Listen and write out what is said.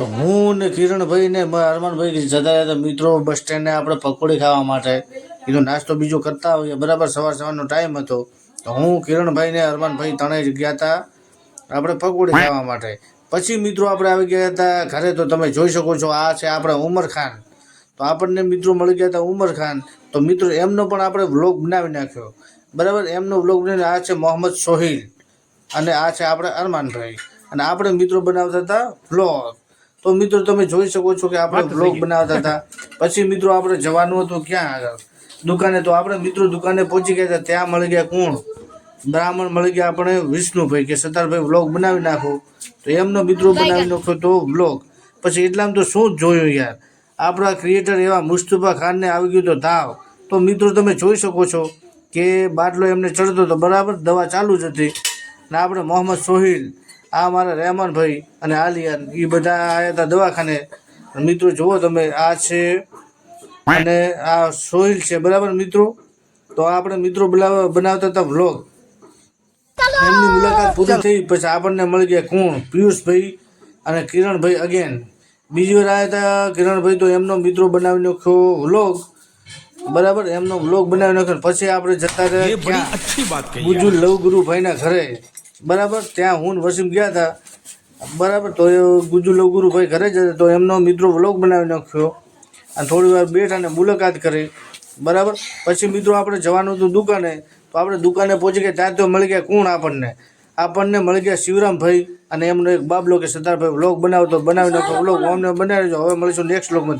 તો હું ને કિરણભાઈ ને અરમાનભાઈ જતા હતા મિત્રો બસ સ્ટેન્ડે આપણે પકોડી ખાવા માટે. કીધું નાસ્તો બીજો કરતા હોઈએ, બરાબર સવારનો ટાઈમ હતો. તો હું કિરણભાઈ ને અરમાનભાઈ ત્રણેય ગયા હતા આપણે પકોડી ખાવા માટે. પછી મિત્રો આપણે આવી ગયા હતા ઘરે. તો તમે જોઈ શકો છો આ છે આપણે ઉમર ખાન. તો આપણને મિત્રો મળી ગયા હતા ઉમર ખાન. તો મિત્રો એમનો પણ આપણે વ્લોગ બનાવી નાખ્યો, બરાબર. એમનો વ્લોગ બનાવીને આ છે મોહમ્મદ સોહિલ અને આ છે આપણે અરમાનભાઈ. અને આપણે મિત્રો બનાવતા હતા વ્લોગ. તો મિત્રો તમે જોઈ શકો છો કે આપણે વ્લોગ બનાવતા હતા. પછી મિત્રો આપણે જવાનું હતું ક્યાં આગળ દુકાને. તો આપણે મિત્રો દુકાને પહોંચી ગયા હતા. ત્યાં મળી ગયા કોણ? બ્રાહ્મણ મળી ગયા આપણે વિષ્ણુભાઈ કે સતારભાઈ વ્લોગ બનાવી નાખો. તો એમનો મિત્રો બનાવી નાખો તો વ્લોગ. પછી એટલામાં તો શું જ જોયું યાર, આપણા ક્રિએટર એવા મુસ્તફા ખાનને આવી ગયું તો તાવ. તો મિત્રો તમે જોઈ શકો છો કે બાટલો એમને ચડતો હતો, બરાબર દવા ચાલુ જ હતી. ને આપણે મોહમ્મદ સોહિલ, આ મારા રહેમાનભાઈ અને આલિયાન, એ બધા આવ્યા હતા દવાખાને. મિત્રો જુઓ તમે, આ છે અને આ સોહિલ છે, બરાબર મિત્રો. તો આપણે મિત્રો બનાવતા હતા વ્લોગ. એમની મુલાકાત પૂરી થઈ પછી આપણને મળી ગયા કોણ? પિયુષભાઈ અને કિરણભાઈ અગેન. બીજી વાર આવ્યા હતા કિરણભાઈ. તો એમનો મિત્રો બનાવી નાખ્યો વ્લોગ, બરાબર. એમનો વ્લોગ બનાવી નાખ્યો. પછી આપણે જતા રહ્યા ગુજુ લવગુરુભાઈના ઘરે, બરાબર. ત્યાં હું વસીમ ગયા હતા, બરાબર. તો એ ગુજુ લવગુરુભાઈ ઘરે જ હતા. તો એમનો મિત્રો વ્લોગ બનાવી નાખ્યો અને થોડી વાર બેઠા અને મુલાકાત કરી, બરાબર. પછી મિત્રો આપણે જવાનું હતું દુકાને. તો આપણે દુકાને પહોંચી ગયા. ત્યાં તો મળી ગયા કોણ? આપણને મળી ગયા શિવરામભાઈ અને એમનો એક બાબલો કે સતારભાઈ વ્લોગ બનાવતો બનાવી નાખો વ્લોગ અમને બનાવી દો. હવે મળીશું નેક્સ્ટ વ્લોગમાં.